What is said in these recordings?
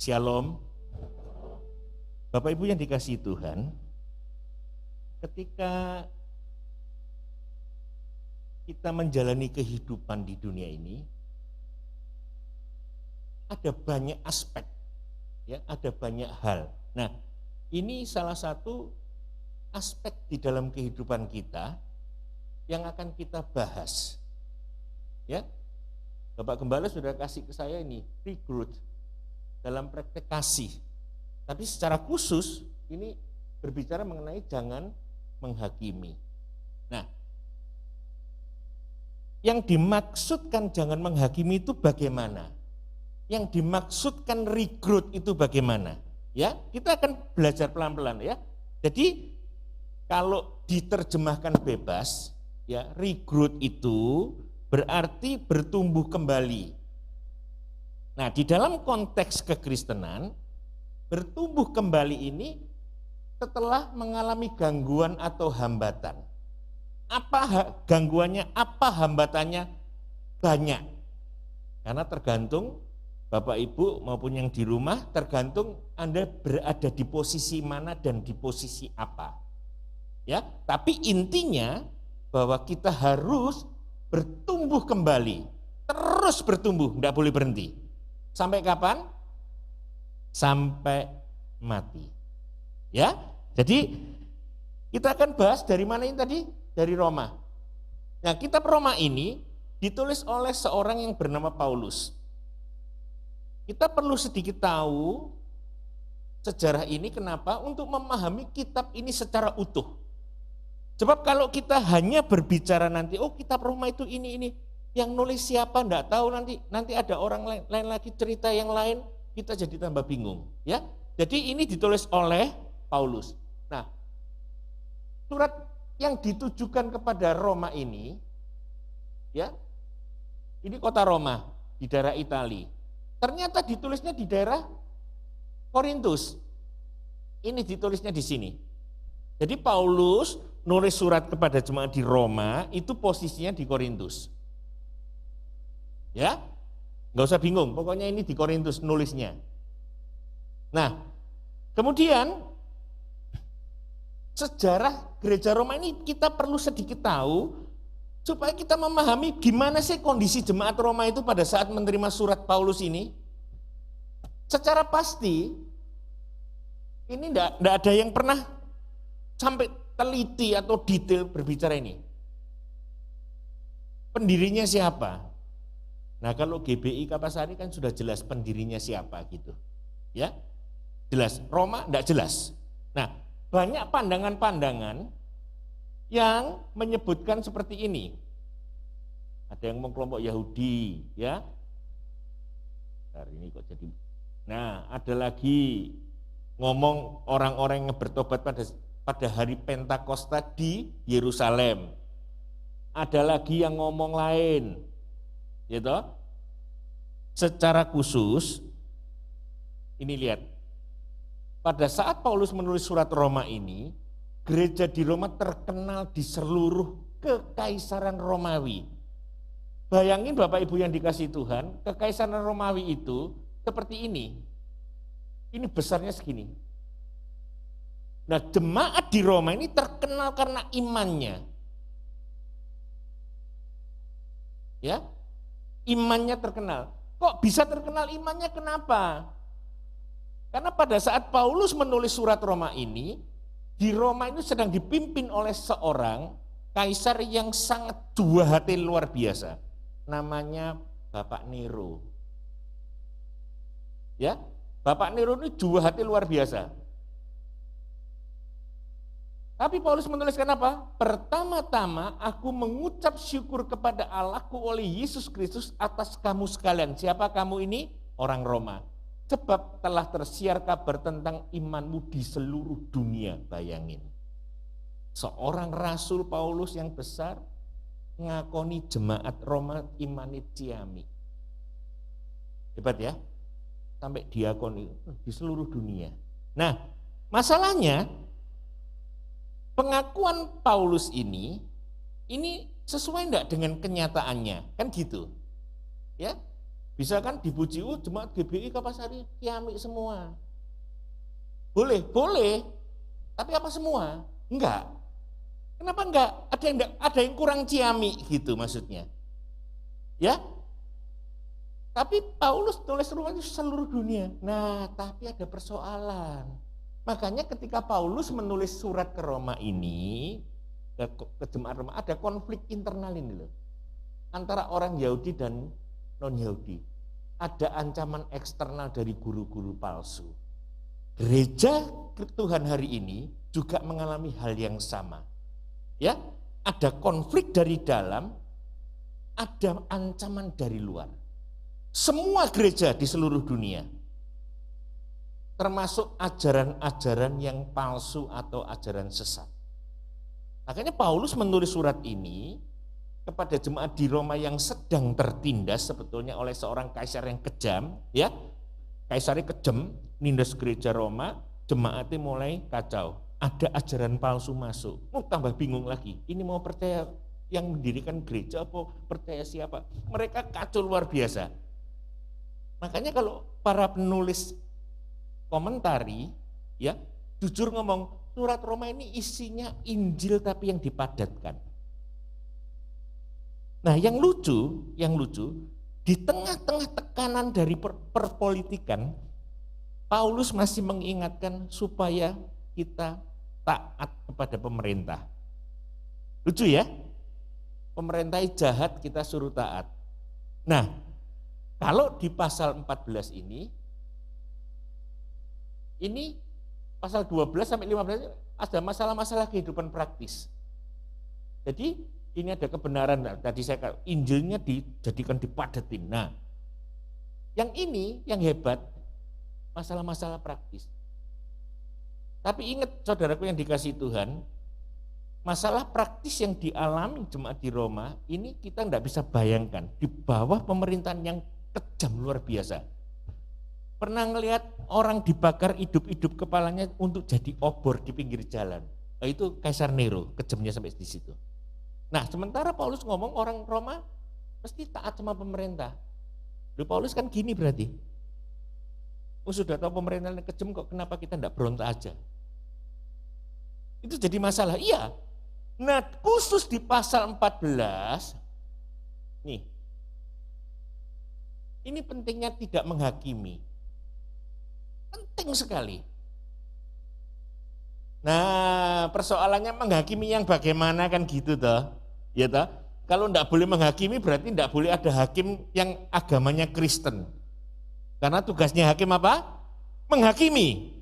Shalom. Bapak Ibu yang dikasihi Tuhan, ketika kita menjalani kehidupan di dunia ini, ada banyak aspek, ya, ada banyak hal. Nah, ini salah satu aspek di dalam kehidupan kita yang akan kita bahas. Ya, Bapak Gembala sudah kasih ke saya ini regrowth dalam praktek kasih. Tapi secara khusus ini berbicara mengenai jangan menghakimi. Nah, yang dimaksudkan jangan menghakimi itu bagaimana? Yang dimaksudkan regrowth itu bagaimana? Ya, kita akan belajar pelan-pelan ya. Jadi kalau diterjemahkan bebas, ya, regrowth itu berarti bertumbuh kembali. Nah, di dalam konteks kekristenan, bertumbuh kembali ini setelah mengalami gangguan atau hambatan. Apa gangguannya, apa hambatannya? Banyak. Karena tergantung Bapak Ibu maupun yang di rumah, tergantung Anda berada di posisi mana dan di posisi apa. Ya, tapi intinya bahwa kita harus bertumbuh kembali, terus bertumbuh, tidak boleh berhenti. Sampai kapan? Sampai mati. Ya, jadi kita akan bahas dari mana ini tadi? Dari Roma. Nah, kitab Roma ini ditulis oleh seorang yang bernama Paulus. Kita perlu sedikit tahu sejarah ini, kenapa? Untuk memahami kitab ini secara utuh. Sebab kalau kita hanya berbicara nanti, oh kitab Roma itu ini, yang nulis siapa enggak tahu, nanti ada orang lain lagi cerita yang lain, kita jadi tambah bingung, ya. Jadi ini ditulis oleh Paulus. Nah, surat yang ditujukan kepada Roma ini, ya, ini kota Roma di daerah Italia. Ternyata ditulisnya di daerah Korintus. Ini ditulisnya di sini. Jadi Paulus nulis surat kepada jemaat di Roma itu posisinya di Korintus. Ya, nggak usah bingung. Pokoknya ini di Korintus nulisnya. Nah, kemudian sejarah gereja Roma ini kita perlu sedikit tahu supaya kita memahami gimana sih kondisi jemaat Roma itu pada saat menerima surat Paulus ini. Secara pasti ini enggak ada yang pernah sampai teliti atau detail berbicara ini. Pendirinya siapa? Nah, kalau GBI Kapasari kan sudah jelas pendirinya siapa gitu. Ya. Jelas. Roma enggak jelas. Nah, banyak pandangan-pandangan yang menyebutkan seperti ini. Ada yang mau kelompok Yahudi, ya. Hari ini kok jadi. Nah, ada lagi ngomong orang-orang yang bertobat pada hari Pentakosta di Yerusalem. Ada lagi yang ngomong lain, gitu. Secara khusus, ini lihat. Pada saat Paulus menulis surat Roma ini, gereja di Roma terkenal di seluruh kekaisaran Romawi. Bayangin Bapak Ibu yang dikasihi Tuhan, kekaisaran Romawi itu seperti ini. Ini besarnya segini. Nah, jemaat di Roma ini terkenal karena imannya. Ya, imannya terkenal. Kok bisa terkenal imannya? Kenapa? Karena pada saat Paulus menulis surat Roma ini, di Roma itu sedang dipimpin oleh seorang kaisar yang sangat dua hati luar biasa. Namanya Bapak Nero. Ya, Bapak Nero ini dua hati luar biasa. Tapi Paulus menuliskan apa? Pertama-tama aku mengucap syukur kepada Allahku oleh Yesus Kristus atas kamu sekalian. Siapa kamu ini? Orang Roma. Sebab telah tersiar kabar tentang imanmu di seluruh dunia. Bayangin. Seorang Rasul Paulus yang besar ngakoni jemaat Roma imani ciami. Hebat ya. Sampai diakoni di seluruh dunia. Nah, masalahnya pengakuan Paulus ini sesuai enggak dengan kenyataannya? Kan gitu. Ya. Bisa kan dipuji, jemaat GBI Kapasari kiamik semua. Boleh, boleh. Tapi apa semua? Enggak. Kenapa enggak? Ada yang kurang ciamik gitu maksudnya. Ya. Tapi Paulus tulis Roma itu seluruh dunia. Nah, tapi ada persoalan. Makanya ketika Paulus menulis surat ke Roma ini, ke jemaat Roma, ada konflik internal ini loh. Antara orang Yahudi dan non-Yahudi. Ada ancaman eksternal dari guru-guru palsu. Gereja Tuhan hari ini juga mengalami hal yang sama. Ya, ada konflik dari dalam, ada ancaman dari luar. Semua gereja di seluruh dunia, termasuk ajaran-ajaran yang palsu atau ajaran sesat. Makanya Paulus menulis surat ini kepada jemaat di Roma yang sedang tertindas sebetulnya oleh seorang kaisar yang kejam, ya. Kaisarnya kejam, nindas gereja Roma, jemaatnya mulai kacau. Ada ajaran palsu masuk. Tambah bingung lagi. Ini mau percaya yang mendirikan gereja apa percaya siapa? Mereka kacau luar biasa. Makanya kalau para penulis komentari, ya, jujur ngomong, surat Roma ini isinya Injil tapi yang dipadatkan. Nah, yang lucu, di tengah-tengah tekanan dari perpolitikan, Paulus masih mengingatkan supaya kita taat kepada pemerintah. Lucu ya? Pemerintah jahat kita suruh taat. Nah, kalau di pasal 14 ini pasal 12 sampai 15 ada masalah-masalah kehidupan praktis. Jadi ini ada kebenaran, tadi saya Injilnya dijadikan dipadatin. Nah, yang ini yang hebat, masalah-masalah praktis. Tapi ingat saudaraku yang dikasihi Tuhan, masalah praktis yang dialami jemaat di Roma, ini kita tidak bisa bayangkan, di bawah pemerintahan yang kejam luar biasa. Pernah ngelihat orang dibakar hidup-hidup kepalanya untuk jadi obor di pinggir jalan. Nah, itu Kaisar Nero, kejamnya sampai di situ. Nah, sementara Paulus ngomong orang Roma mesti taat sama pemerintah. Lalu Paulus kan gini berarti. Sudah tahu pemerintahan kejam kok kenapa kita tidak berontak aja? Itu jadi masalah. Iya. Nah, khusus di pasal 14 nih. Ini pentingnya tidak menghakimi. Penting sekali. Nah, persoalannya menghakimi yang bagaimana kan gitu toh. Ya toh? Kalau enggak boleh menghakimi berarti enggak boleh ada hakim yang agamanya Kristen. Karena tugasnya hakim apa? Menghakimi.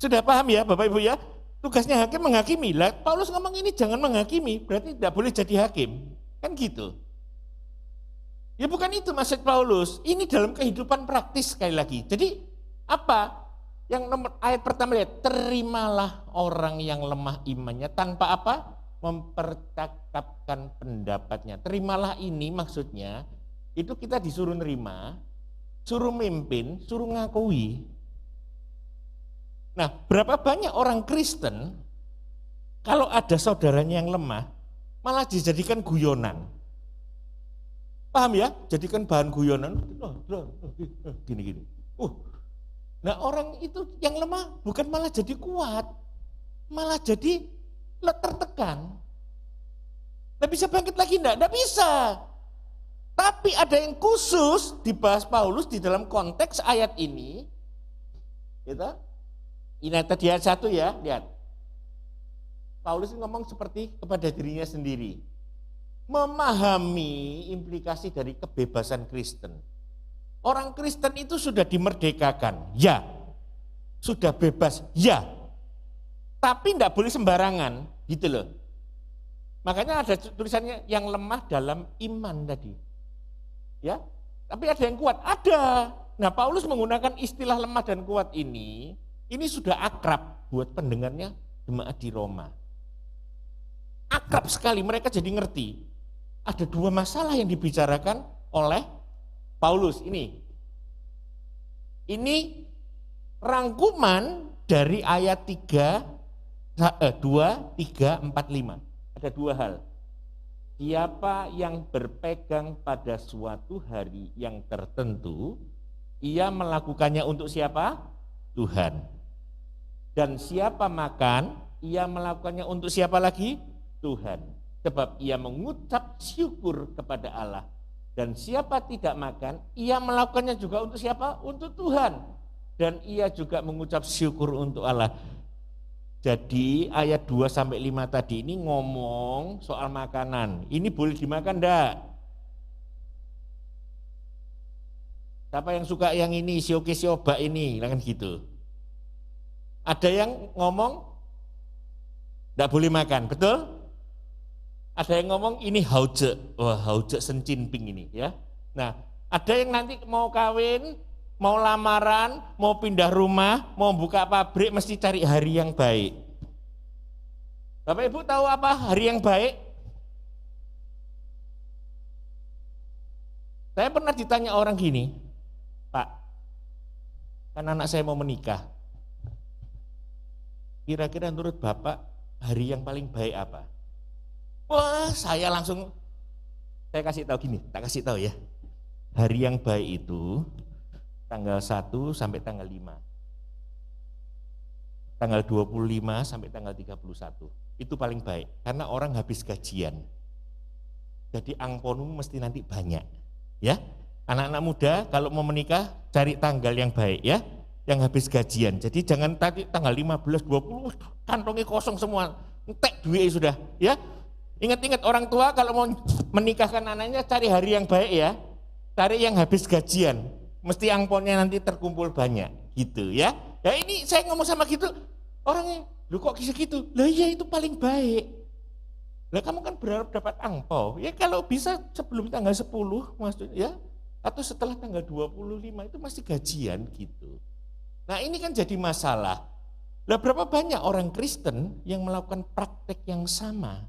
Sudah paham ya Bapak Ibu ya? Tugasnya hakim menghakimi. Lah Paulus ngomong ini jangan menghakimi, berarti enggak boleh jadi hakim. Kan gitu. Ya bukan itu maksud Paulus. Ini dalam kehidupan praktis sekali lagi. Jadi apa? Yang nomor ayat pertama lihat, terimalah orang yang lemah imannya tanpa apa? Mempercakapkan pendapatnya. Terimalah ini maksudnya itu kita disuruh nerima, suruh mimpin, suruh ngakui. Nah, berapa banyak orang Kristen kalau ada saudaranya yang lemah malah dijadikan guyonan. Paham ya? Jadikan bahan guyonan. Gini-gini. Nah, orang itu yang lemah bukan malah jadi kuat, malah jadi tertekan. Nggak bisa bangkit lagi, enggak bisa. Tapi ada yang khusus dibahas Paulus di dalam konteks ayat ini. Gitu. Ini tadi ayat 1 ya, lihat. Paulus ngomong seperti kepada dirinya sendiri. Memahami implikasi dari kebebasan Kristen. Orang Kristen itu sudah dimerdekakan, ya. Sudah bebas, ya. Tapi enggak boleh sembarangan, gitu loh. Makanya ada tulisannya yang lemah dalam iman tadi. Ya, tapi ada yang kuat, ada. Nah, Paulus menggunakan istilah lemah dan kuat ini sudah akrab buat pendengarnya jemaat di Roma. Akrab sekali, mereka jadi ngerti. Ada dua masalah yang dibicarakan oleh Paulus ini. Ini rangkuman dari ayat 2, 3, 4, 5. Ada dua hal. siapa yang berpegang pada suatu hari yang tertentu, ia melakukannya untuk siapa? Tuhan. Dan siapa makan, ia melakukannya untuk siapa lagi? Tuhan. Sebab ia mengucap syukur kepada Allah. Dan siapa tidak makan, ia melakukannya juga untuk siapa? Untuk Tuhan. Dan ia juga mengucap syukur untuk Allah. Jadi ayat 2-5 tadi ini ngomong soal makanan. Ini boleh dimakan enggak? Siapa yang suka yang ini, sioke sioba ini, kan gitu. Ada yang ngomong enggak boleh makan, betul? Ada yang ngomong ini hauce, wah hauce sencinping ini ya. Nah, ada yang nanti mau kawin, mau lamaran, mau pindah rumah, mau buka pabrik, mesti cari hari yang baik. Bapak Ibu tahu apa hari yang baik? Saya pernah ditanya orang gini, Pak, kan anak saya mau menikah. Kira-kira menurut Bapak hari yang paling baik apa? Wah, saya kasih tahu gini, tak kasih tahu ya. Hari yang baik itu tanggal 1 sampai tanggal 5. Tanggal 25 sampai tanggal 31. Itu paling baik, karena orang habis gajian. Jadi angponmu mesti nanti banyak. Ya, anak-anak muda kalau mau menikah cari tanggal yang baik ya, yang habis gajian. Jadi jangan tadi tanggal 15, 20 kantongnya kosong semua, entek duit sudah ya. Ingat-ingat orang tua kalau mau menikahkan anaknya cari hari yang baik ya, cari yang habis gajian. Mesti angponnya nanti terkumpul banyak gitu ya. Ya ini saya ngomong sama gitu, orangnya, lu kok gitu? Lah iya itu paling baik. Lah kamu kan berharap dapat angpau, ya kalau bisa sebelum tanggal 10 maksudnya ya, atau setelah tanggal 25 itu masih gajian gitu. Nah ini kan jadi masalah. Lah berapa banyak orang Kristen yang melakukan praktek yang sama?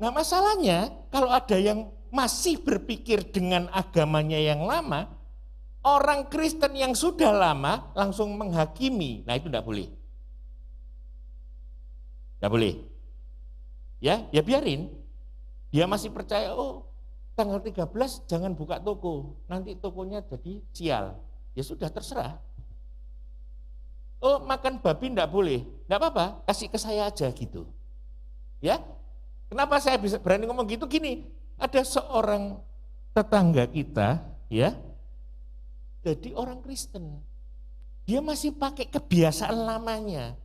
Nah masalahnya kalau ada yang masih berpikir dengan agamanya yang lama, orang Kristen yang sudah lama langsung menghakimi. Nah itu tidak boleh. Tidak boleh. Ya biarin. Dia masih percaya, oh tanggal 13 jangan buka toko, nanti tokonya jadi sial. Ya sudah terserah. Oh makan babi tidak boleh, tidak apa-apa, kasih ke saya aja gitu. Ya, kenapa saya bisa berani ngomong gitu? Gini, ada seorang tetangga kita, ya, jadi orang Kristen. Dia masih pakai kebiasaan lamanya.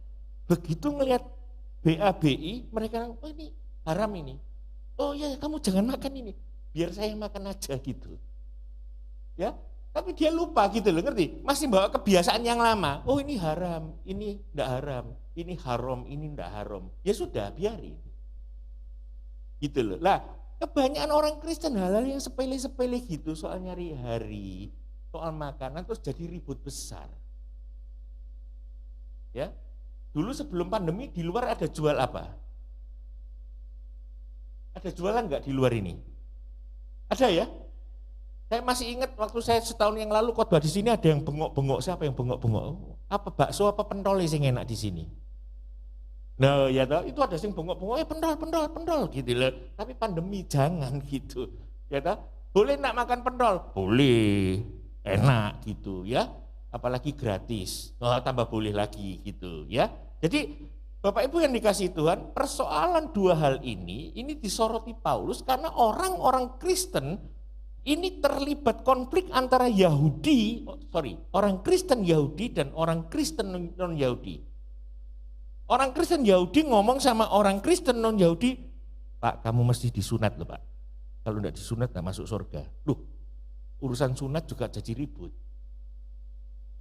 Begitu ngelihat BABI, mereka bilang, oh ini haram ini. Oh ya kamu jangan makan ini, biar saya makan aja gitu. Ya, tapi dia lupa gitu loh, ngerti? Masih bawa kebiasaan yang lama. Oh ini haram, ini enggak haram, ini haram, ini enggak haram. Ya sudah, biarin. Gitu loh. Lah, kebanyakan orang Kristen hal-hal yang sepele-sepele gitu, soal nyari hari, soal makanan terus jadi ribut besar. Ya. Dulu sebelum pandemi di luar ada jual apa? Ada jualan enggak di luar ini? Ada ya? Saya masih ingat waktu saya setahun yang lalu khotbah di sini ada yang bengok-bengok. Siapa yang bengok-bengok? Apa bakso apa pentol yang enak di sini? Nah ya toh, itu ada yang bengok-bengok, pentol gitu loh. Tapi pandemi jangan gitu. Ya toh? Boleh nak makan pentol? Boleh. Enak gitu ya. Apalagi gratis. Oh, tambah boleh lagi gitu ya. Jadi Bapak Ibu yang dikasihi Tuhan, persoalan dua hal ini disoroti Paulus karena orang-orang Kristen ini terlibat konflik antara orang Kristen Yahudi dan orang Kristen non-Yahudi. Orang Kristen Yahudi ngomong sama orang Kristen non-Yahudi, Pak kamu mesti disunat loh Pak. Kalau enggak disunat enggak masuk surga. Loh, urusan sunat juga jadi ribut.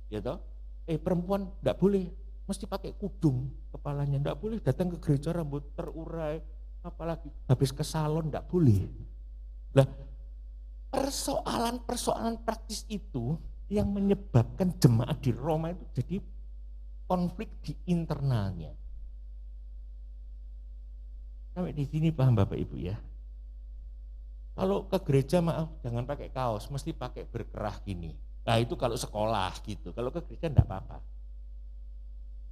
Ya toh? Perempuan enggak boleh, mesti pakai kudung kepalanya, enggak boleh datang ke gereja rambut terurai, apalagi habis ke salon enggak boleh. Lah, persoalan praktis itu yang menyebabkan jemaat di Roma itu jadi konflik di internalnya. Sampai di sini paham Bapak Ibu ya. Kalau ke gereja maaf jangan pakai kaos, mesti pakai berkerah gini. Nah itu kalau sekolah gitu, kalau ke gereja enggak apa-apa.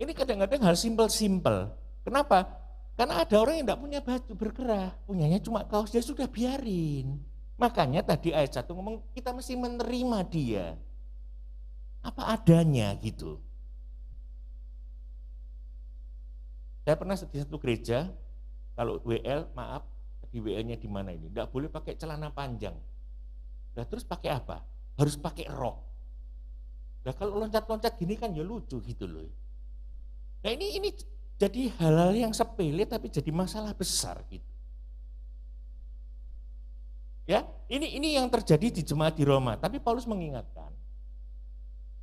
Ini kadang-kadang hal simpel-simpel. Kenapa? Karena ada orang yang tidak punya baju berkerah, punyanya cuma kaos, dia sudah biarin. Makanya tadi ayat 1 ngomong kita mesti menerima dia. Apa adanya gitu. Saya pernah di satu gereja, kalau WL, maaf, di WL-nya di mana ini? Tidak boleh pakai celana panjang. Nah terus pakai apa? Harus pakai rok. Nah kalau loncat-loncat gini kan ya lucu gitu loh. Nah ini jadi hal-hal yang sepele tapi jadi masalah besar gitu. Ya, ini yang terjadi di jemaat di Roma. Tapi Paulus mengingatkan,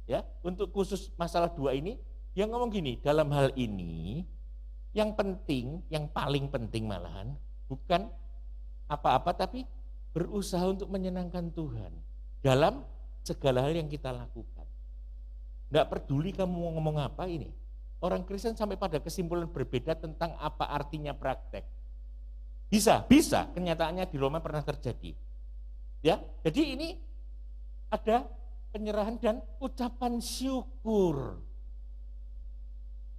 ya, untuk khusus masalah 2 ini, yang ngomong gini, dalam hal ini yang penting, yang paling penting malahan bukan apa-apa tapi berusaha untuk menyenangkan Tuhan dalam segala hal yang kita lakukan. Nggak peduli kamu mau ngomong apa ini. Orang Kristen sampai pada kesimpulan berbeda tentang apa artinya praktek. Bisa, kenyataannya di Roma pernah terjadi. Ya, jadi ini ada penyerahan dan ucapan syukur.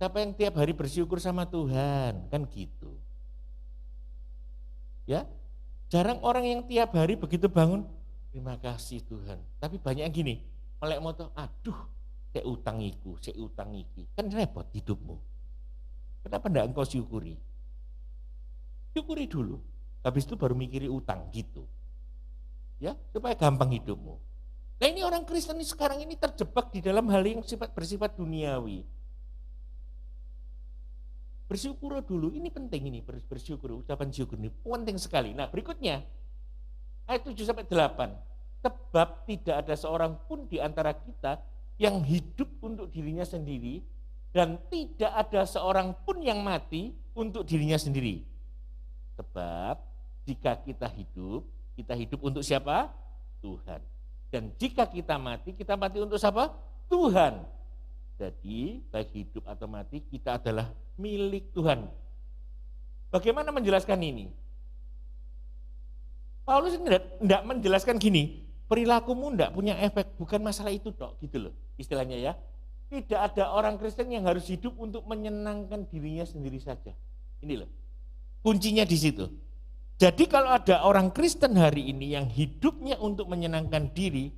Siapa yang tiap hari bersyukur sama Tuhan, kan gitu. Ya, jarang orang yang tiap hari begitu bangun, terima kasih Tuhan. Tapi banyak yang gini, melek moto, aduh, saya utang iki, kan repot hidupmu. Kenapa enggak engkau syukuri? Syukuri dulu, habis itu baru mikiri utang gitu. Ya, supaya gampang hidupmu. Nah ini orang Kristen ini sekarang ini terjebak di dalam hal yang bersifat duniawi. Bersyukur dulu, ini penting ini, bersyukur, ucapan syukur ini penting sekali. Nah berikutnya, ayat 7-8, sebab tidak ada seorang pun di antara kita yang hidup untuk dirinya sendiri dan tidak ada seorang pun yang mati untuk dirinya sendiri. Sebab jika kita hidup untuk siapa? Tuhan. Dan jika kita mati untuk siapa? Tuhan. Jadi baik hidup atau mati kita adalah milik Tuhan. Bagaimana menjelaskan ini? Paulus tidak menjelaskan gini, perilakumu tidak punya efek, bukan masalah itu dok, gitu loh istilahnya ya. Tidak ada orang Kristen yang harus hidup untuk menyenangkan dirinya sendiri saja. Ini loh, kuncinya di situ. Jadi kalau ada orang Kristen hari ini yang hidupnya untuk menyenangkan diri,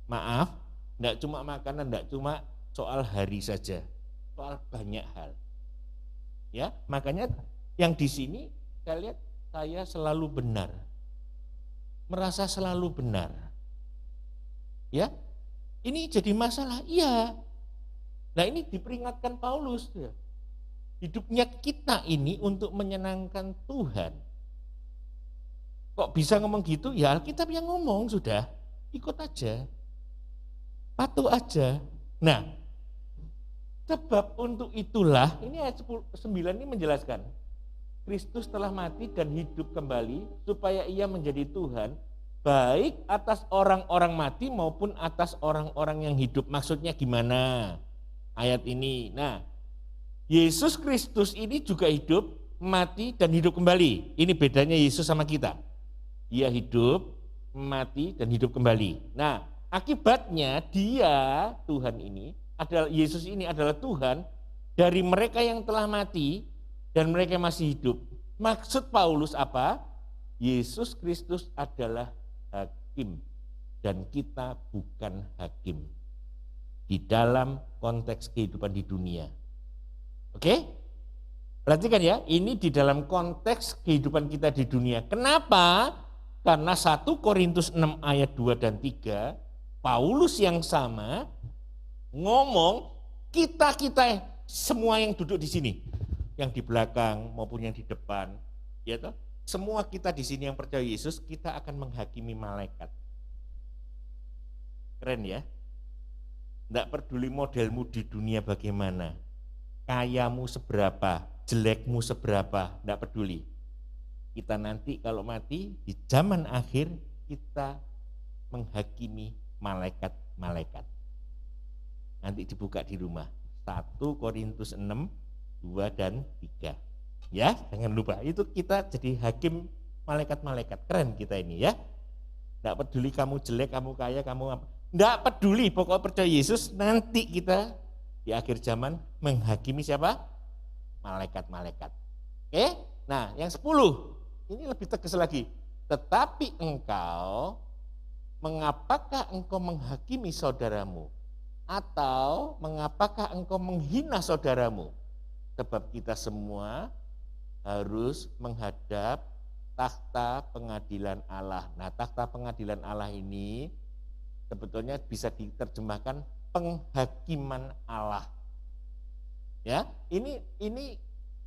maaf, tidak cuma makanan, tidak cuma soal hari saja, soal banyak hal. Ya, makanya yang di sini saya lihat saya selalu benar, merasa selalu benar. Ya, ini jadi masalah. Iya. Nah ini diperingatkan Paulus. Ya. Hidupnya kita ini untuk menyenangkan Tuhan. Kok bisa ngomong gitu? Ya Alkitab yang ngomong sudah, ikut aja, patuh aja. Nah, sebab untuk itulah, ini ayat 9 ini menjelaskan, Kristus telah mati dan hidup kembali supaya ia menjadi Tuhan, baik atas orang-orang mati maupun atas orang-orang yang hidup. Maksudnya gimana ayat ini? Nah, Yesus Kristus ini juga hidup, mati dan hidup kembali. Ini bedanya Yesus sama kita. Dia hidup, mati dan hidup kembali. Nah, akibatnya dia, Tuhan ini, Yesus ini adalah Tuhan dari mereka yang telah mati dan mereka masih hidup. Maksud Paulus apa? Yesus Kristus adalah hakim dan kita bukan hakim di dalam konteks kehidupan di dunia. Oke? Perhatikan ya, ini di dalam konteks kehidupan kita di dunia. Kenapa? Karena 1 Korintus 6 ayat 2 dan 3, Paulus yang sama ngomong kita semua yang duduk di sini, yang di belakang maupun yang di depan, ya toh, semua kita di sini yang percaya Yesus, kita akan menghakimi malaikat. Keren ya? Tidak peduli modelmu di dunia bagaimana, kayamu seberapa, jelekmu seberapa, tidak peduli. Kita nanti kalau mati di zaman akhir kita menghakimi malaikat-malaikat. Nanti dibuka di rumah 1 Korintus 6, 2 dan 3. Ya, jangan lupa itu kita jadi hakim malaikat-malaikat. Keren kita ini ya. Tidak peduli kamu jelek, kamu kaya, kamu apa. Tidak peduli, pokoknya percaya Yesus, nanti kita di akhir zaman menghakimi siapa? Malaikat-malaikat. Oke? Nah, yang 10 ini lebih tegas lagi. Tetapi engkau, mengapakah engkau menghakimi saudaramu? Atau mengapakah engkau menghina saudaramu? Sebab kita semua harus menghadap takhta pengadilan Allah. Nah, takhta pengadilan Allah ini sebetulnya bisa diterjemahkan penghakiman Allah. Ya, ini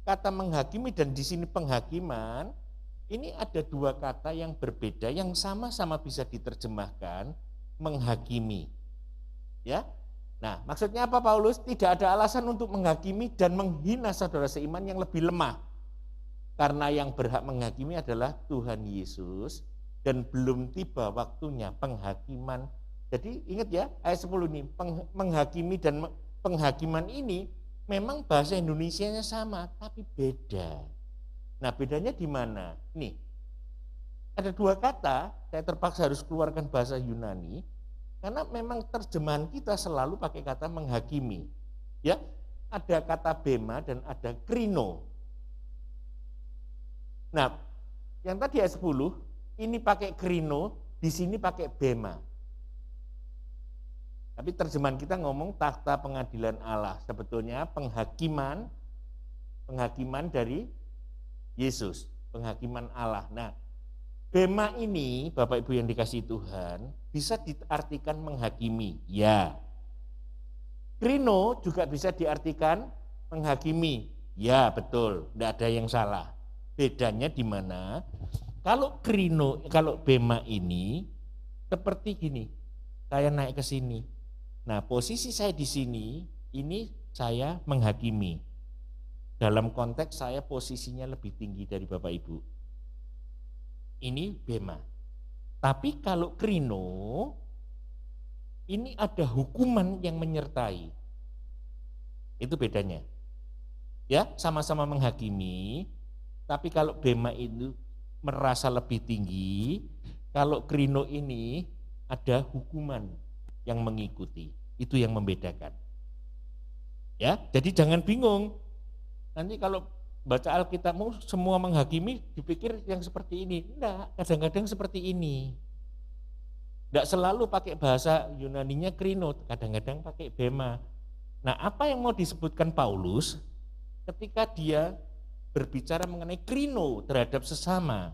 kata menghakimi dan di sini penghakiman, ini ada dua kata yang berbeda yang sama-sama bisa diterjemahkan menghakimi. Ya. Nah, maksudnya apa Paulus? Tidak ada alasan untuk menghakimi dan menghina saudara seiman yang lebih lemah. Karena yang berhak menghakimi adalah Tuhan Yesus dan belum tiba waktunya penghakiman. Jadi ingat ya, ayat 10 ini, menghakimi dan penghakiman ini memang bahasa Indonesianya sama, tapi beda. Nah, bedanya di mana? Nih, ada dua kata, saya terpaksa harus keluarkan bahasa Yunani, karena memang terjemahan kita selalu pakai kata menghakimi. Ya, ada kata bema dan ada krino. Nah, yang tadi ayat 10, ini pakai krino, di sini pakai bema. Tapi terjemahan kita ngomong takhta pengadilan Allah. Sebetulnya penghakiman dari Yesus, penghakiman Allah. Nah, bema ini Bapak Ibu yang dikasihi Tuhan bisa diartikan menghakimi, ya. Krino juga bisa diartikan menghakimi, ya betul, tidak ada yang salah. Bedanya di mana? Kalau krino, kalau bema ini seperti gini, saya naik ke sini. Nah, posisi saya di sini, ini saya menghakimi. Dalam konteks saya posisinya lebih tinggi dari Bapak Ibu. Ini bema. Tapi kalau krino, ini ada hukuman yang menyertai. Itu bedanya. Ya, sama-sama menghakimi, tapi kalau bema itu merasa lebih tinggi, kalau krino ini ada hukuman yang mengikuti. Itu yang membedakan. Ya, jadi jangan bingung. Nanti kalau baca Alkitabmu semua menghakimi dipikir yang seperti ini. Enggak, kadang-kadang seperti ini. Enggak selalu pakai bahasa Yunaninya krino, kadang-kadang pakai bema. Nah, apa yang mau disebutkan Paulus ketika dia berbicara mengenai krino terhadap sesama?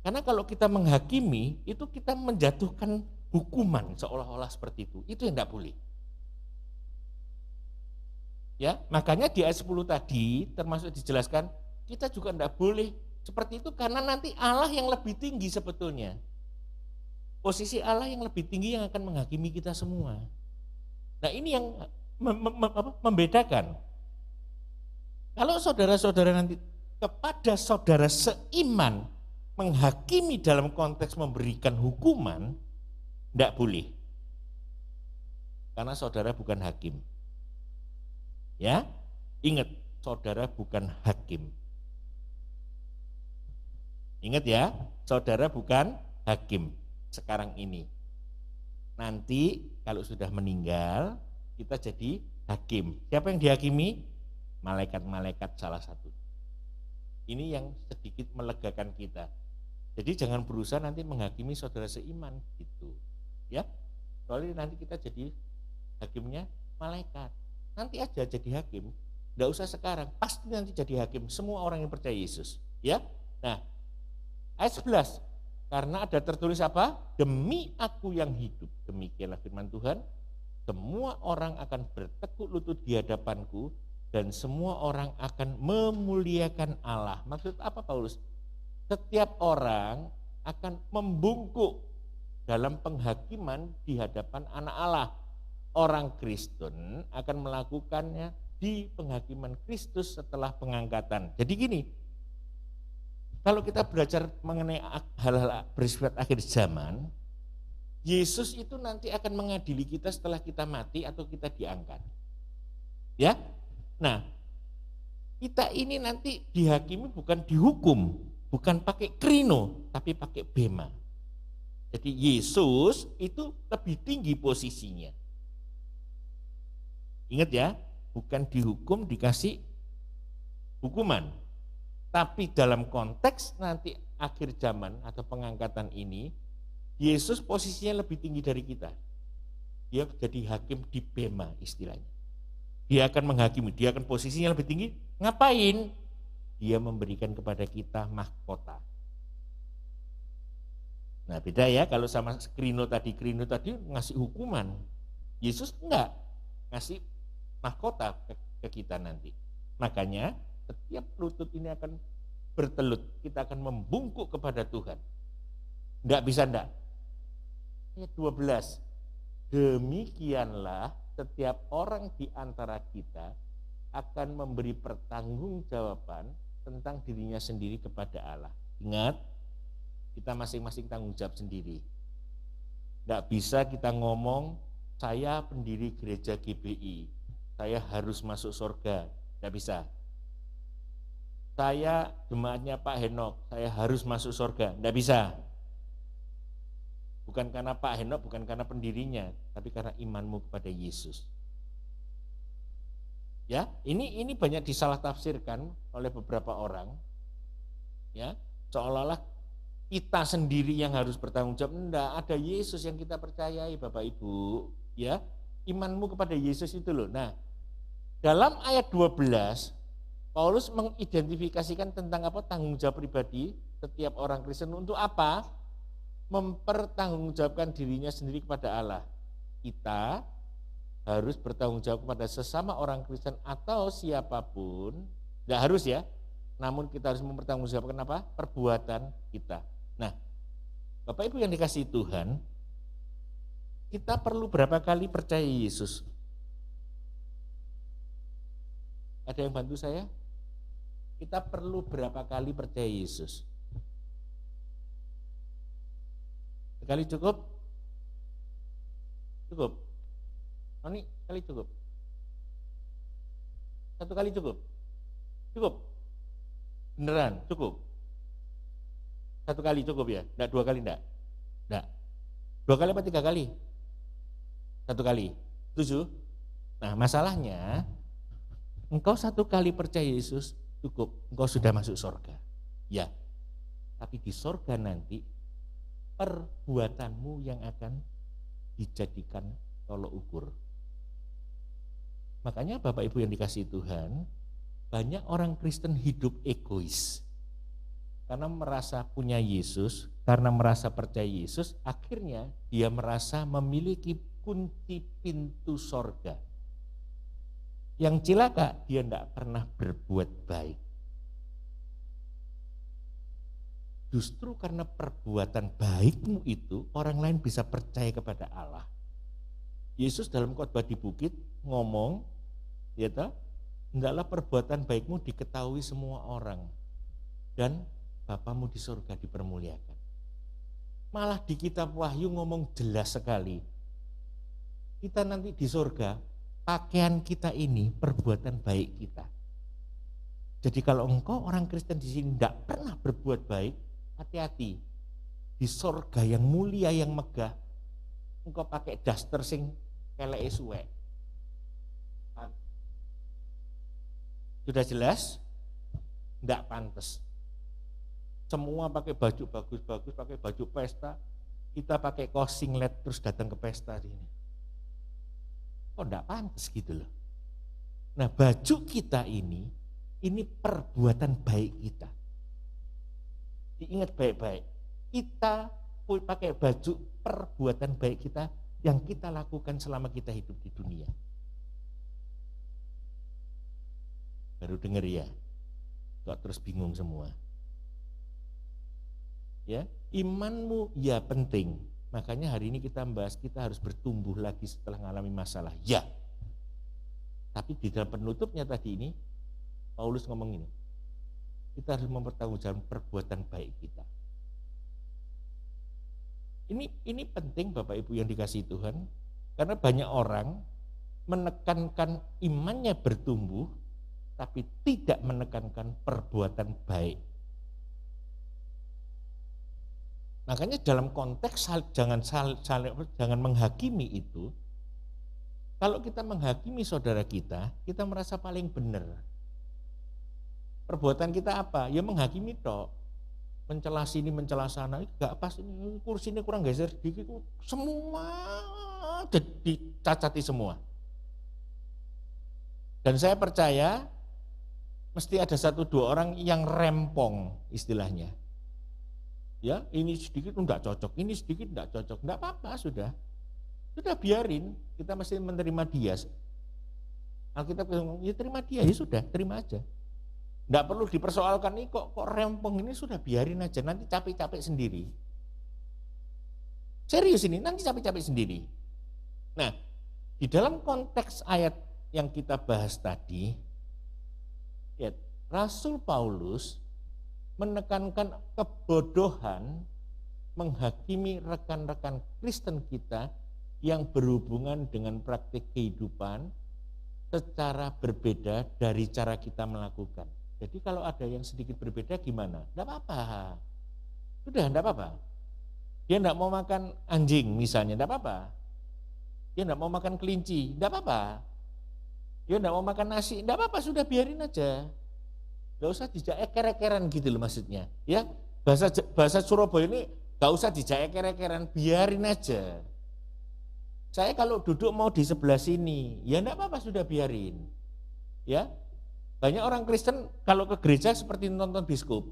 Karena kalau kita menghakimi, itu kita menjatuhkan hukuman seolah-olah seperti itu. Itu yang tidak boleh. Ya, makanya di ayat 10 tadi termasuk dijelaskan kita juga tidak boleh seperti itu karena nanti Allah yang lebih tinggi sebetulnya. Posisi Allah yang lebih tinggi yang akan menghakimi kita semua. Nah, ini yang membedakan. Kalau saudara-saudara nanti kepada saudara seiman menghakimi dalam konteks memberikan hukuman, tidak boleh. Karena saudara bukan hakim. Ya, ingat, saudara bukan hakim. Ingat ya, saudara bukan hakim sekarang ini. Nanti kalau sudah meninggal, kita jadi hakim. Siapa yang dihakimi? Malaikat-malaikat salah satu. Ini yang sedikit melegakan kita. Jadi jangan berusaha nanti menghakimi saudara seiman gitu. Ya, soalnya nanti kita jadi hakimnya malaikat. Nanti aja jadi hakim, enggak usah sekarang, pasti nanti jadi hakim semua orang yang percaya Yesus. Ya, nah ayat 11, karena ada tertulis apa? Demi aku yang hidup, demikianlah firman Tuhan, semua orang akan bertekuk lutut di hadapanku dan semua orang akan memuliakan Allah. Maksud apa Paulus? Setiap orang akan membungkuk dalam penghakiman di hadapan anak Allah. Orang Kristen akan melakukannya di penghakiman Kristus setelah pengangkatan. Jadi gini, kalau kita belajar mengenai hal-hal bersifat akhir zaman, Yesus itu nanti akan mengadili kita setelah kita mati atau kita diangkat. Ya, nah kita ini nanti dihakimi bukan dihukum, bukan pakai krino, tapi pakai bema. Jadi Yesus itu lebih tinggi posisinya. Ingat ya, bukan dihukum dikasih hukuman. Tapi dalam konteks nanti akhir zaman atau pengangkatan ini, Yesus posisinya lebih tinggi dari kita. Dia jadi hakim di bema istilahnya. Dia akan menghakimi, dia akan posisinya lebih tinggi. Ngapain? Dia memberikan kepada kita mahkota. Nah beda ya kalau sama Krino tadi ngasih hukuman. Yesus enggak, ngasih mahkota ke kita nanti. Makanya setiap lutut ini akan bertelut, kita akan membungkuk kepada Tuhan. Enggak bisa enggak. Ayat 12. Demikianlah setiap orang di antara kita akan memberi pertanggungjawaban tentang dirinya sendiri kepada Allah. Ingat, kita masing-masing tanggung jawab sendiri. Enggak bisa kita ngomong, saya pendiri gereja GBI, saya harus masuk surga. Enggak bisa. Saya jemaatnya Pak Henok, saya harus masuk surga. Enggak bisa. Bukan karena Pak Henok, bukan karena pendirinya, tapi karena imanmu kepada Yesus. Ya, ini banyak disalah tafsirkan oleh beberapa orang. Ya, seolah-olah kita sendiri yang harus bertanggung jawab. Enggak, ada Yesus yang kita percayai Bapak Ibu. Ya, imanmu kepada Yesus itu loh. Nah, dalam ayat 12 Paulus mengidentifikasikan tentang apa? Tanggung jawab pribadi setiap orang Kristen untuk apa? Mempertanggungjawabkan dirinya sendiri kepada Allah. Kita harus bertanggung jawab kepada sesama orang Kristen atau siapapun, tidak harus ya, namun kita harus mempertanggungjawabkan apa? Perbuatan kita. Nah, Bapak Ibu yang dikasihi Tuhan, kita perlu berapa kali percaya Yesus? Ada yang bantu saya? Kita perlu berapa kali percaya Yesus? Sekali cukup? Cukup? Oh, ini kali cukup? Satu kali cukup? Cukup? Beneran cukup? Satu kali cukup ya? Enggak dua kali enggak? Enggak. Dua kali apa tiga kali? Satu kali. Setuju? Nah masalahnya, engkau satu kali percaya Yesus cukup, engkau sudah masuk surga. Ya, tapi di surga nanti perbuatanmu yang akan dijadikan tolok ukur. Makanya Bapak Ibu yang dikasihi Tuhan, banyak orang Kristen hidup egois. Karena merasa punya Yesus, karena merasa percaya Yesus, akhirnya dia merasa memiliki kunci pintu sorga. Yang cilaka, dia tidak pernah berbuat baik. Justru karena perbuatan baikmu itu, orang lain bisa percaya kepada Allah. Yesus dalam khotbah di bukit ngomong, ya toh, hendaklah perbuatan baikmu diketahui semua orang, dan Bapamu di surga dipermuliakan. Malah di kitab Wahyu ngomong jelas sekali, kita nanti di surga, pakaian kita ini perbuatan baik kita. Jadi kalau engkau orang Kristen di sini tidak pernah berbuat baik, hati-hati. Di surga yang mulia, yang megah, engkau pakai daster sing keleke suwek. Sudah jelas? Tidak pantas. Semua pakai baju bagus-bagus, pakai baju pesta. Kita pakai kaos singlet terus datang ke pesta ini. Kok tidak pantas gitu loh. Nah baju kita ini perbuatan baik kita. Diingat baik-baik, kita pakai baju perbuatan baik kita yang kita lakukan selama kita hidup di dunia. Baru dengar ya, kok terus bingung semua. Ya, imanmu ya penting. Makanya hari ini kita membahas kita harus bertumbuh lagi setelah mengalami masalah. Ya. Tapi di dalam penutupnya tadi ini Paulus ngomong ini. Kita harus mempertanggungjawabkan perbuatan baik kita. Ini penting Bapak Ibu yang dikasihi Tuhan, karena banyak orang menekankan imannya bertumbuh tapi tidak menekankan perbuatan baik. Makanya dalam konteks jangan menghakimi itu. Kalau kita menghakimi saudara kita merasa paling benar. Perbuatan kita apa? Ya menghakimi tok. Mencela sini, mencela sana, enggak pas ini, kursi ini kurang geser sedikit, semua dicacati semua. Dan saya percaya mesti ada 1-2 orang yang rempong istilahnya. Ya, ini sedikit enggak cocok, ini sedikit enggak cocok, enggak apa-apa sudah biarin, kita mesti menerima dia. Alkitab bilang, ya terima dia, ya sudah, terima aja. Enggak perlu dipersoalkan nih kok rempong ini, sudah biarin aja, nanti capek-capek sendiri. Serius ini, nanti capek-capek sendiri. Nah, di dalam konteks ayat yang kita bahas tadi, ya, Rasul Paulus menekankan kebodohan menghakimi rekan-rekan Kristen kita yang berhubungan dengan praktik kehidupan secara berbeda dari cara kita melakukan. Jadi kalau ada yang sedikit berbeda gimana? Tidak apa-apa. Sudah, tidak apa-apa. Dia tidak mau makan anjing misalnya, tidak apa-apa. Dia tidak mau makan kelinci, tidak apa-apa. Dia tidak mau makan nasi, tidak apa-apa, sudah biarin aja. Tidak usah dijak eker-ekeran gitu loh maksudnya. Ya, bahasa Surabaya ini tidak usah dijak eker-ekeran, biarin aja. Saya kalau duduk mau di sebelah sini, ya tidak apa-apa, sudah biarin. Ya, banyak orang Kristen kalau ke gereja seperti nonton bioskop.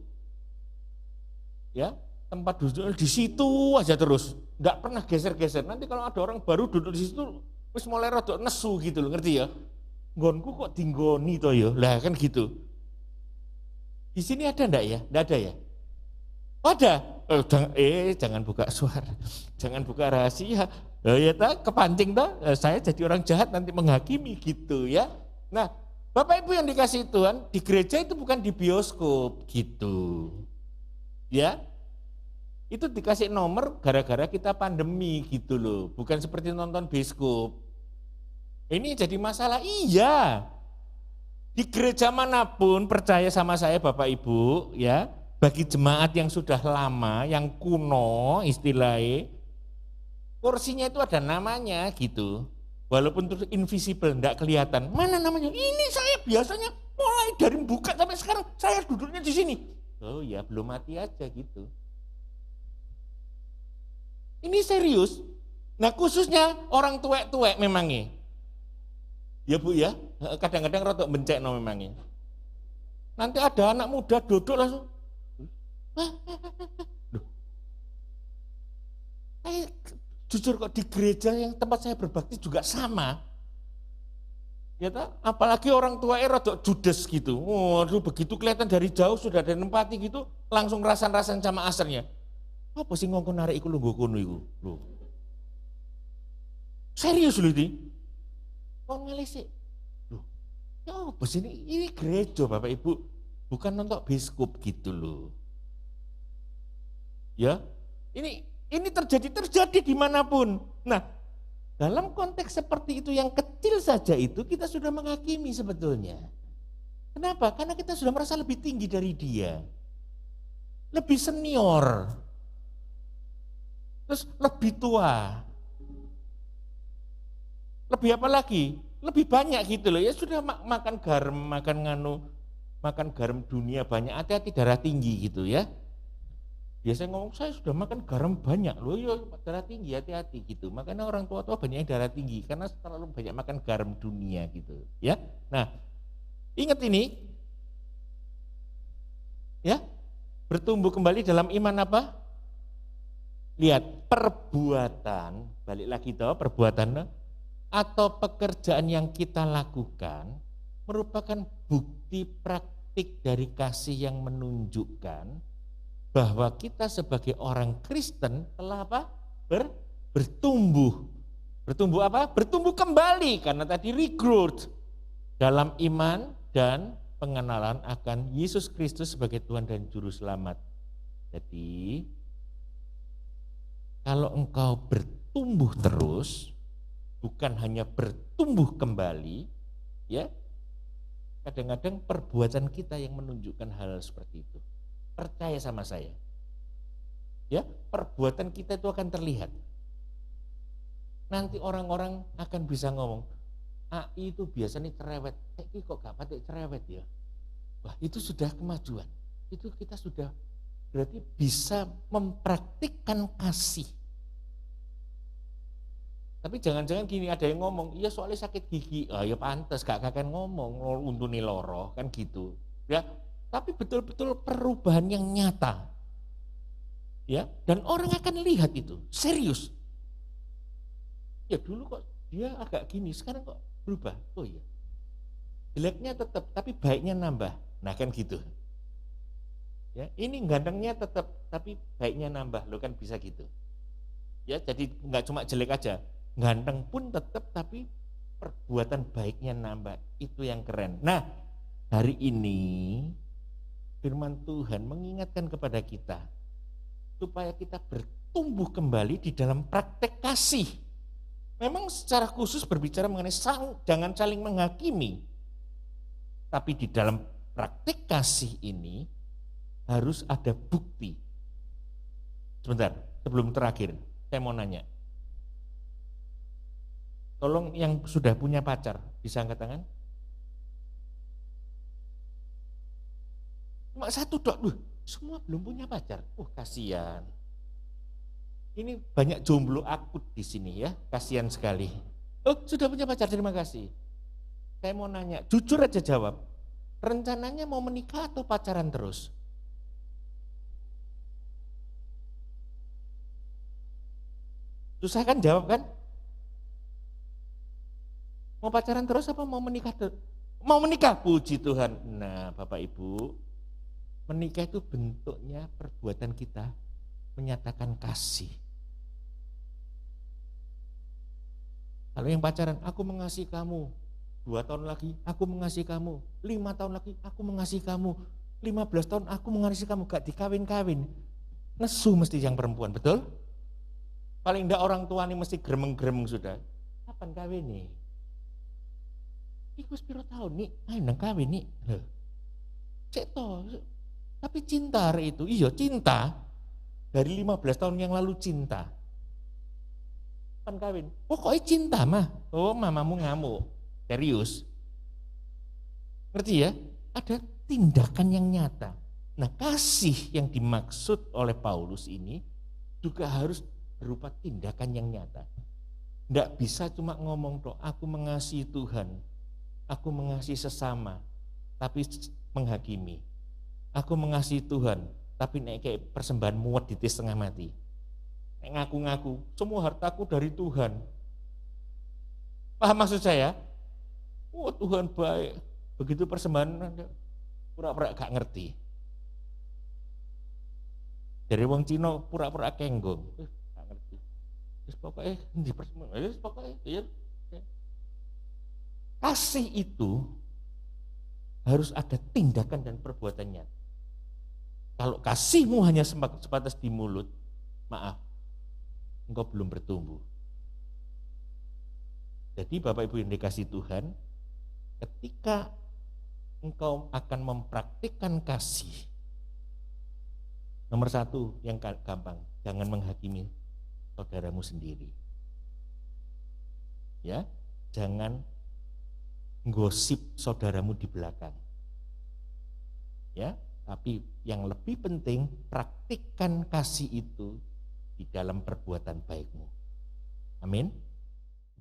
Ya, tempat duduk di situ aja terus, enggak pernah geser-geser. Nanti kalau ada orang baru duduk di situ, wis mulai rodok nesu gitu loh, ngerti ya? Nggonku kok dinggoni to ya. Lah kan gitu. Di sini ada enggak ya? Enggak ada ya? Oh, ada. Jangan buka suara. Jangan buka rahasia. Ya kepancing saya jadi orang jahat nanti menghakimi gitu ya. Nah, Bapak Ibu yang dikasih Tuhan, di gereja itu bukan di bioskop gitu. Ya. Itu dikasih nomor gara-gara kita pandemi gitu loh, bukan seperti nonton bioskop. Ini jadi masalah, iya. Di gereja manapun percaya sama saya Bapak Ibu ya, bagi jemaat yang sudah lama, yang kuno istilahnya, kursinya itu ada namanya gitu. Walaupun itu invisible, enggak kelihatan. Mana namanya? Ini saya biasanya mulai dari buka sampai sekarang saya duduknya di sini. Oh ya, belum mati aja gitu. Ini serius. Nah, khususnya orang tuwek-tuwek memangnya. Ya Bu ya, kadang-kadang rotok bencek no memangnya. Nanti ada anak muda duduk langsung. Jujur kok di gereja yang tempat saya berbakti juga sama. Ya tak? Apalagi orang tua rodok judes gitu. Waduh, begitu kelihatan dari jauh sudah ada empati gitu, langsung rasan-rasan sama asarnya. Apa sih ngongkon narik iku lungguh kono iku? Lho. Serius lho iki. Kon ngelesik. Loh. Ya apa sih ini gereja Bapak Ibu, bukan nonton bioskop gitu loh. Ya. Ini terjadi dimanapun. Nah, dalam konteks seperti itu yang kecil saja itu kita sudah menghakimi sebetulnya. Kenapa? Karena kita sudah merasa lebih tinggi dari dia. Lebih senior. Terus lebih tua. Lebih apa lagi? Lebih banyak gitu loh. Ya sudah makan garam, makan garam dunia banyak, hati-hati darah tinggi gitu ya. Biasanya ngomong saya sudah makan garam banyak loh, ya darah tinggi, hati-hati gitu. Makanya orang tua-tua banyak yang darah tinggi karena terlalu banyak makan garam dunia gitu, ya. Nah, ingat ini, ya, bertumbuh kembali dalam iman apa? Lihat perbuatan, balik lagi toh perbuatan atau pekerjaan yang kita lakukan merupakan bukti praktik dari kasih yang menunjukkan bahwa kita sebagai orang Kristen telah apa? Bertumbuh. Bertumbuh apa? Bertumbuh kembali karena tadi regrowth dalam iman dan pengenalan akan Yesus Kristus sebagai Tuhan dan Juru Selamat. Jadi kalau engkau bertumbuh terus, bukan hanya bertumbuh kembali, ya, kadang-kadang perbuatan kita yang menunjukkan hal seperti itu. Percaya sama saya, ya, perbuatan kita itu akan terlihat. Nanti orang-orang akan bisa ngomong, AI itu biasanya cerewet, kok gak pakai cerewet ya? Wah, itu sudah kemajuan. Itu kita sudah berarti bisa mempraktikkan kasih. Tapi jangan-jangan gini, ada yang ngomong, iya soalnya sakit gigi, ya pantes gak kakek ngomong, untuni loro, kan gitu. Ya, tapi betul-betul perubahan yang nyata. Ya, dan orang akan lihat itu, serius. Ya dulu kok dia agak gini, sekarang kok berubah. Oh iya. Jeleknya tetap, tapi baiknya nambah. Nah kan gitu. Ya, ini gantengnya tetap, tapi baiknya nambah, lo kan bisa gitu. Ya, jadi nggak cuma jelek aja. Ganteng pun tetap, tapi perbuatan baiknya nambah, itu yang keren. Nah, hari ini firman Tuhan mengingatkan kepada kita supaya kita bertumbuh kembali di dalam praktek kasih. Memang secara khusus berbicara mengenai jangan saling menghakimi, tapi di dalam praktek kasih ini harus ada bukti. Sebentar, sebelum terakhir, saya mau nanya. Tolong yang sudah punya pacar, bisa angkat tangan? Cuma satu dok, semua belum punya pacar. Kasihan. Ini banyak jomblo akut di sini ya, kasihan sekali. Sudah punya pacar, terima kasih. Saya mau nanya, jujur aja jawab. Rencananya mau menikah atau pacaran terus? Susah kan jawab kan? Mau pacaran terus apa mau menikah terus? Mau menikah, puji Tuhan. Nah Bapak Ibu, menikah itu bentuknya perbuatan kita menyatakan kasih. Kalau yang pacaran, aku mengasihi kamu. 2 tahun lagi, aku mengasihi kamu. 5 tahun lagi, aku mengasihi kamu. 15 tahun, aku mengasihi kamu. Gak dikawin-kawin. Nesu mesti yang perempuan, betul? Paling enggak orang tua ini mesti gremeng-gremeng sudah. Kapan kawin nih? Iku sepiro tahun nih, ayo nang kawin nih. Cek toh, tapi cinta itu, iya cinta. Dari 15 tahun yang lalu cinta. Kapan kawin? Pokoknya cinta mah. Oh mamamu ngamuk, serius. Ngerti ya? Ada tindakan yang nyata. Nah kasih yang dimaksud oleh Paulus ini juga harus berupa tindakan yang nyata. Nggak bisa cuma ngomong toh, aku mengasihi Tuhan. Aku mengasihi sesama, tapi menghakimi. Aku mengasihi Tuhan, tapi nek kayak persembahan muat di setengah mati. Nek ngaku-ngaku, semua hartaku dari Tuhan. Paham maksud saya? Tuhan baik. Begitu persembahan, pura-pura gak ngerti. Dari wong Cina pura-pura kenggong, gak ngerti. Terus pokoknya di persembahan, pokoknya ya. Kasih itu harus ada tindakan dan perbuatannya. Kalau kasihmu hanya sebatas di mulut, maaf, engkau belum bertumbuh. Jadi Bapak Ibu yang dikasihi Tuhan, ketika engkau akan mempraktikkan kasih, nomor 1 yang gampang, jangan menghakimi saudaramu sendiri. Ya, jangan gosip saudaramu di belakang. Ya, tapi yang lebih penting praktikkan kasih itu di dalam perbuatan baikmu. Amin.